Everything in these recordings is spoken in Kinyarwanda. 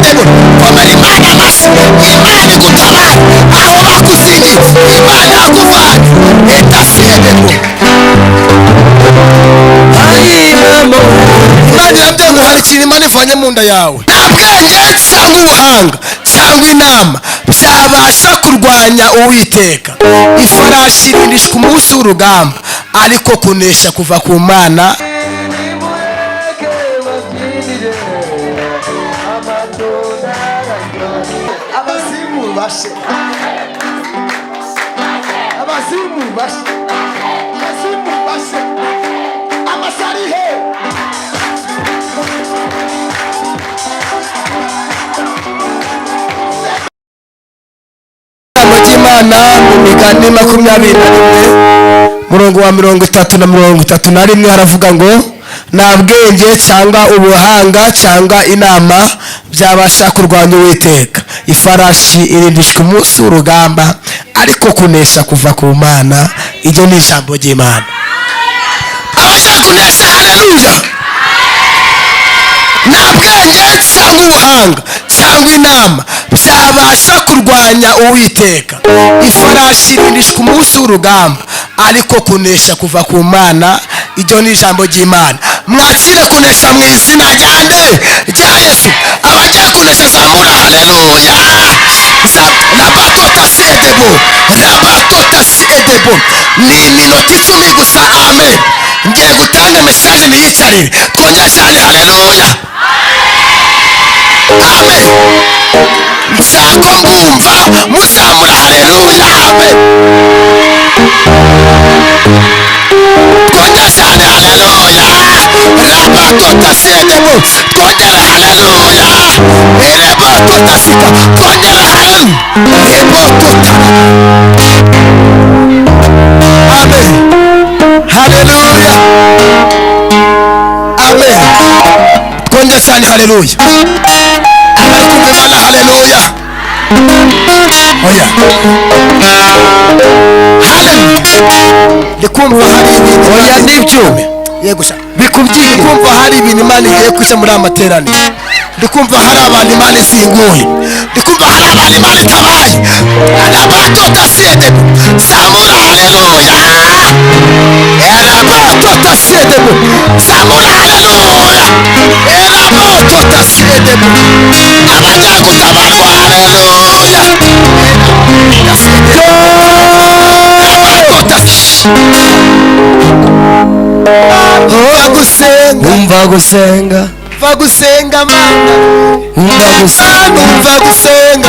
sedebo komera Imana amashyi Imana igutabara aho bakuzingiye Imana yakuvanye etasedebo Imana irabyo ngo hari ikintu Imana ivanye mu nda yawe nta bwenge cyangwa ubuhanga cyangwa inama byabasha kurwanya Uwiteka ifarashi irindishwa umunsi w'urugamba ariko kunesha kuva ku Mana abazimu bashe amasarihe Imana mu Migani 21 murongo wa 30 na 31 haravuga ngo nta bwenge cyangwa ubuhanga cyangwa inama byabasha kurwanya Uwiteka ifarashi irindishwa umunsi w'urugamba ariko kunesha kuva ku Mana iryo ni ijambo ry'Imana abasha kunesha haleluya nta bwenge cyangwa ubuhanga cyangwa inama byabasha kurwanya Uwiteka ifarashi irindishwa umunsi w'urugamba ariko kunesha kuva ku Mana iryo ni ijambo ry'Imana mwakire kunesha mu izina ryande rya Yesu abagiye kunesha zamura haleluya rabatota sedebo ni iminota 10 gusa amen ngiye gutanga message niyicarire twongere cyane haleluya amen nshaka mbumva muzamura haleluya amen twongere cyane haleluya rabatota sedebo twongere haleluya rabatota sika twongere haleluya rabatota amen haleluya amen twongere cyane haleluya abari kumva Imana haleluya oya ndikumva hari ibintu oya nibyo yego sha bikubyiye ndikumva hari ibintu Imana igiye kwica muri amateraniro ndikumva hari abantu Imana izinguye ndikumva hari abantu Imana itabaye arabatota sedebo zamura haleluya arabatota sedebo zamura haleluya arabatota sedebo abagiye gutabarwa haleluya umva gusenga Mana umva gusenga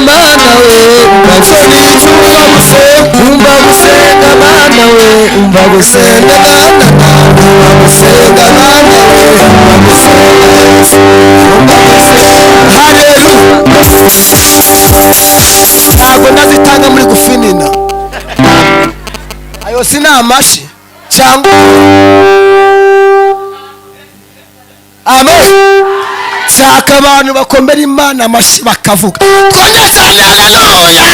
Mana we umva gusenga Mana we umva gusenga Mana we haleluya ntabwo nazitanga muri gufinina ayo sinamashi cyangwa amen shaka abantu bakomera Imana amashi bakavuga twongere cyane haleluya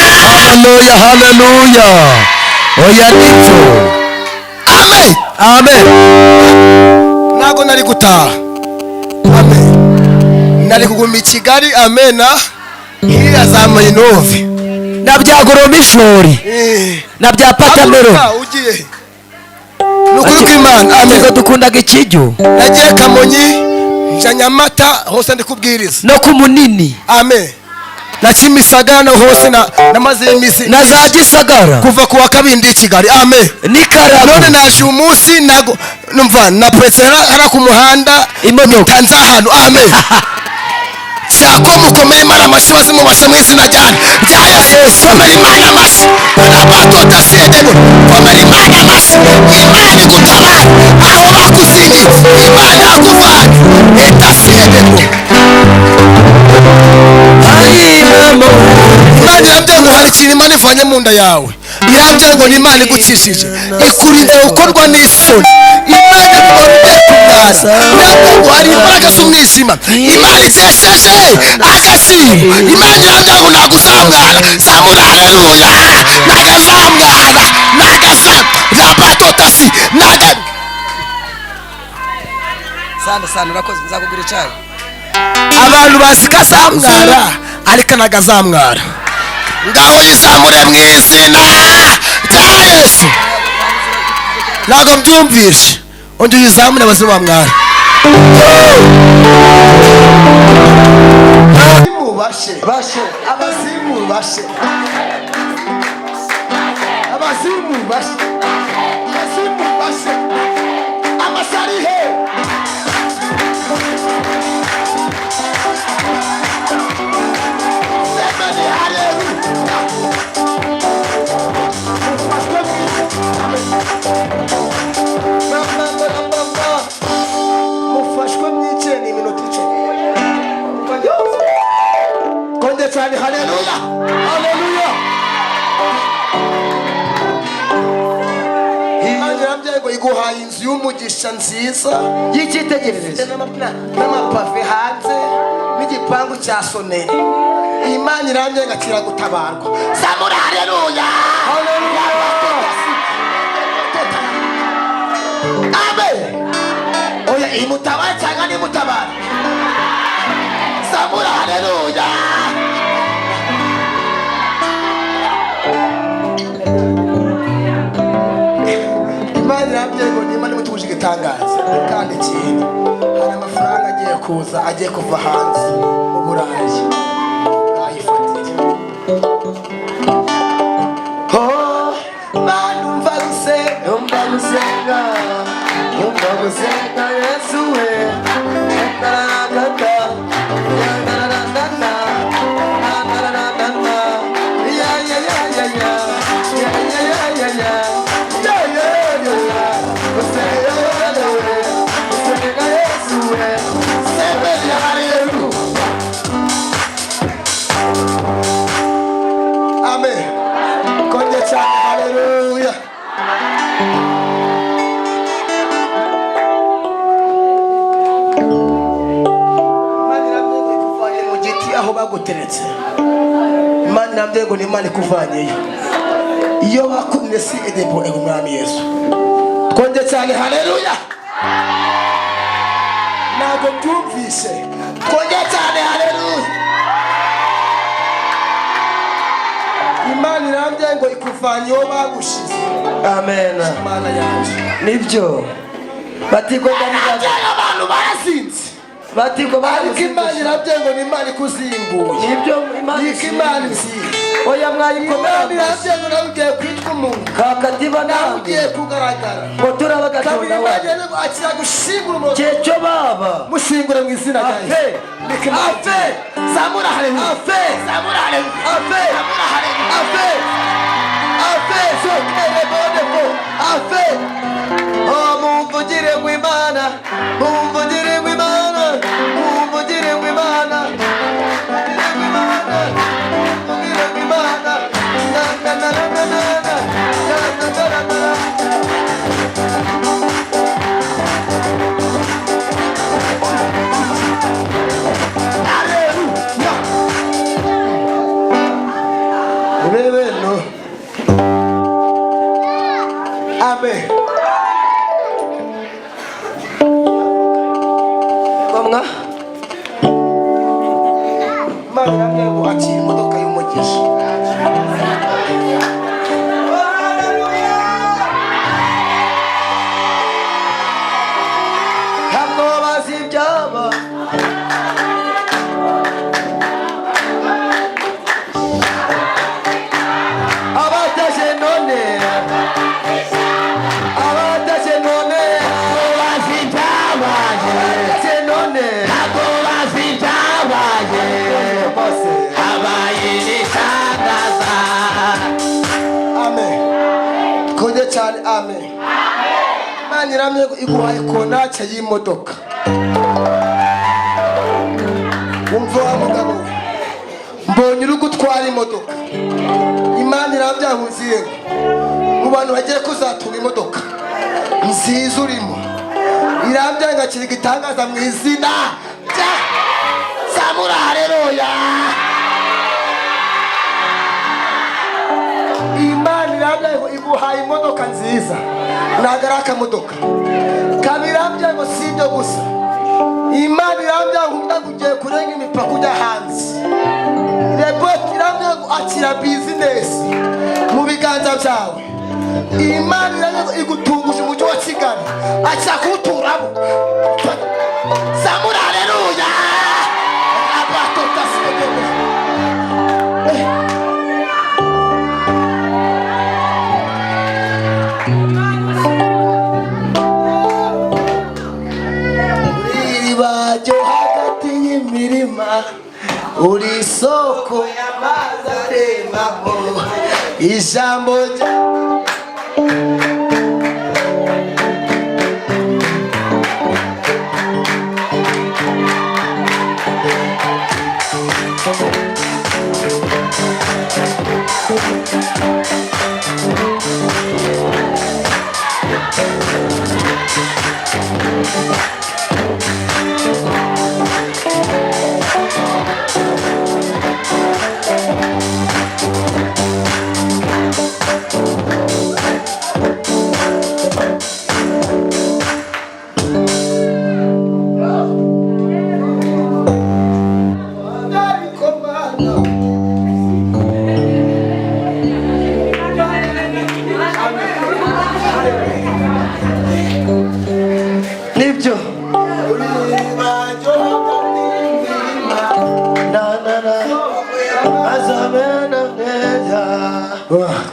oya nibyo amen ntabwo nari gutaha amen nari kuguma i Kigali amen iriya za Mayinove na bya Goromishori na bya Patamero ugiye nukuri kw'Imana amen dukundaga ikijyo nagiye Kamonyi Nyamata hose ndikubwiriza no ku Munini amen na Kimisagara hose namaze imisi na za Gisagara kuva ku wa kabiri ndi Kigali amen nikara none naje umunsi nago numva na presera hara ku muhanda imodoka nza hano amen cyako mukomere Imana amashi baze mu bashe mu izina ryane rya Yesu komere Imana amashi arabatota sedebo komere Imana amashi Imana igutabara aho bakuzingiye Imana yakuvanye etasedebo Imana irabyo ngo hari ikintu Imana ivanye mu nda yawe irabyo ngo ni Imana igukishije ikurinze gukorwa n'isoni Imana ikoreye kugaza nabwo ngo hari imbaraga z'umwijima Imana ikesheje agasimu Imana irabyo ngo naguzamwara zamura haleluya nagazamwara rabatotasi sana urakoze nzakugura icyayi abantu bazi ko azamwara ariko ntago azamwara. Ngaho yizamure mu izina rya Yesu. Ntago mbyumvishe. Undi yizamure abazima mwara. Bashe abazimu bashe abazimu bashe abazimu bashe amasari he semeni haleluya mufashwe mwiceni iminota 10 konde cyane. haleluya haleluya. Ngo iguhaye inzu y'umugisha nziza y'icyitegererezo n'amapave hanze n'igipangu cya soneri. Imana irambye ngakira gutabarwa. Zamura haleluya haleluya. Amen. Oya imutabara cyangwa ni mutabara. Zamura haleluya. Imana irambye ngo ni Imana imutuje igitangaza kandi ikindi hari amafaranga agiye kuza agiye kuva hanze mu Burayi. Ayifatire. Oh Mana umva gusenga Yesu we. Amen. Konde cyane. Haleluya. Aho baguteretse Imana nabyo ngo ni Imana ikuvanyeyo. Iyo bakumye si edebo umwami Yesu. Konde cyane. Haleluya. Ntabwo byumvise. Konde cyane. Haleluya. Imana irambye ngo ikuvanyeho bagushize. Amen. Imana yaje. Nibyo. Batigomba abantu barasinze. Batiko bari Imana irambye ngo ni Imana ikuzimbuye. Nibyo Imana nzi. Oya mwayikomera. Imana irambye ngo nagiye kwitwa umuntu. Kakatiba nagiye kugaragara. Ngo turabagatonda wa. Imana ngo akira gushingura umuntu. Cyeco baba. Mushingura mu izina rya Yesu. Afe. Zamura haleluya. Afe. Zamura haleluya. Afe. Zamura haleluya. Afe. Afe. Sokere bodefo. Afe. Oh mumvugire mu Imana. Mumvugire mu Imana. Mumvugire mu Imana. Mumvugire mu Imana. Mumvugire mu Imana. Na na na na na na. Na na na na na. Haleluya. Bebe no. Amen. Mama. Mama yange ngo akira imodoka y'umugisha. Hamwe bazibyaba. Abataje none. Abataje none. Bazibyaba. None. Abo bazibyaba. Abayinitangaza. Amen. Konde cyane. Amen. Imana iramye iguhaye kontake y'imodoka. Umva wa mugabo. Mbonye uri gutwara imodoka. Imana irabyankuziye mu bantu bagiye kuzatura imodoka nziza urimo. Irambya kiri gitangaza mu izina rya Zamura haleluya. Imana irambya ngo iguhaye imodoka nziza. Ntagaraka modoka. Kabirambya ngo sibyo gusa. Imana irambya ngo ugiye kurenga imipaka ujya hanze. Reboti irambya ngo akira bizinesi mu biganza byawe. Imana irambya ngo igutunguje umujyi wa Kigali akira kuwuturamo. Zamura haleluya. Uri isoko y'amazi atembaho ijambo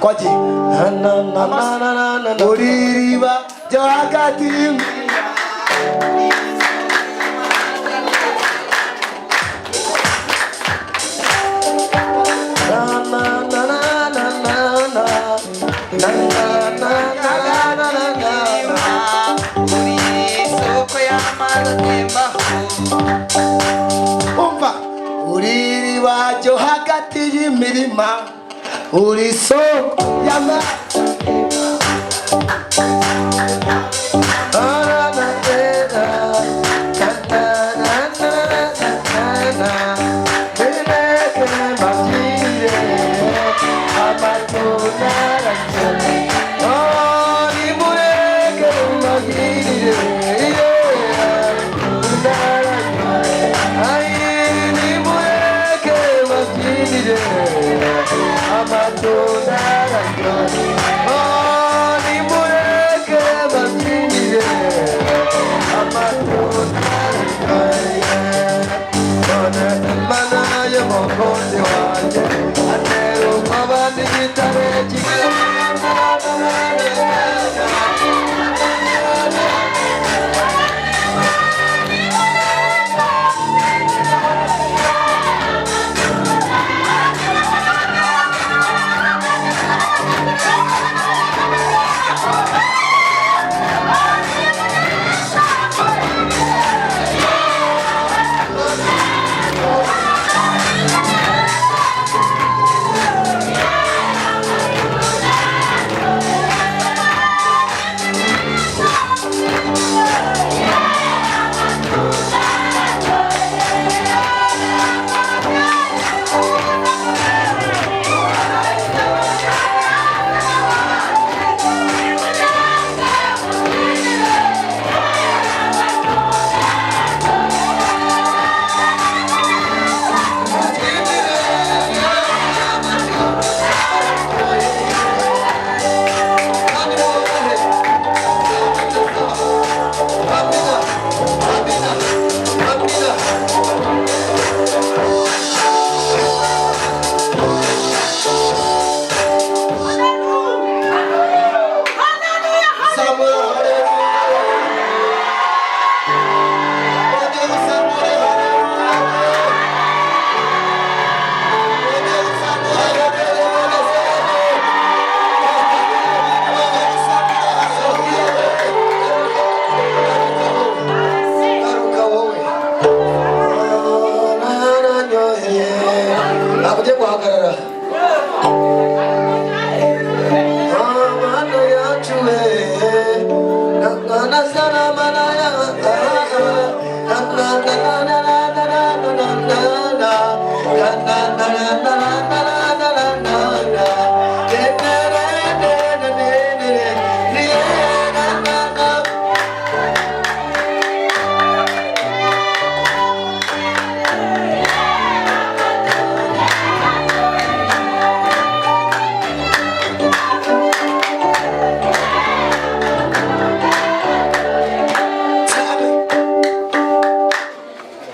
kwaji uririba ryo hagati umva uririba ryo hagati y'imirima uri soko y'amazi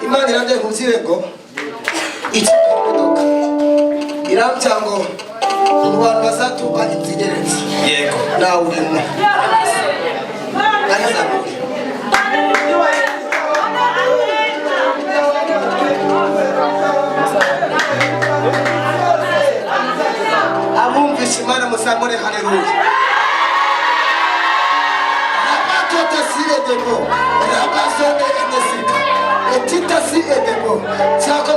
Imana irambye kubwire ngo iki imodoka irambya ngo mu bantu bazatuba inzigeretse yego nawe urimo abumvise Imana musamure haleluya. Rabatote si edebo rabazone enesika etita si edebo cyako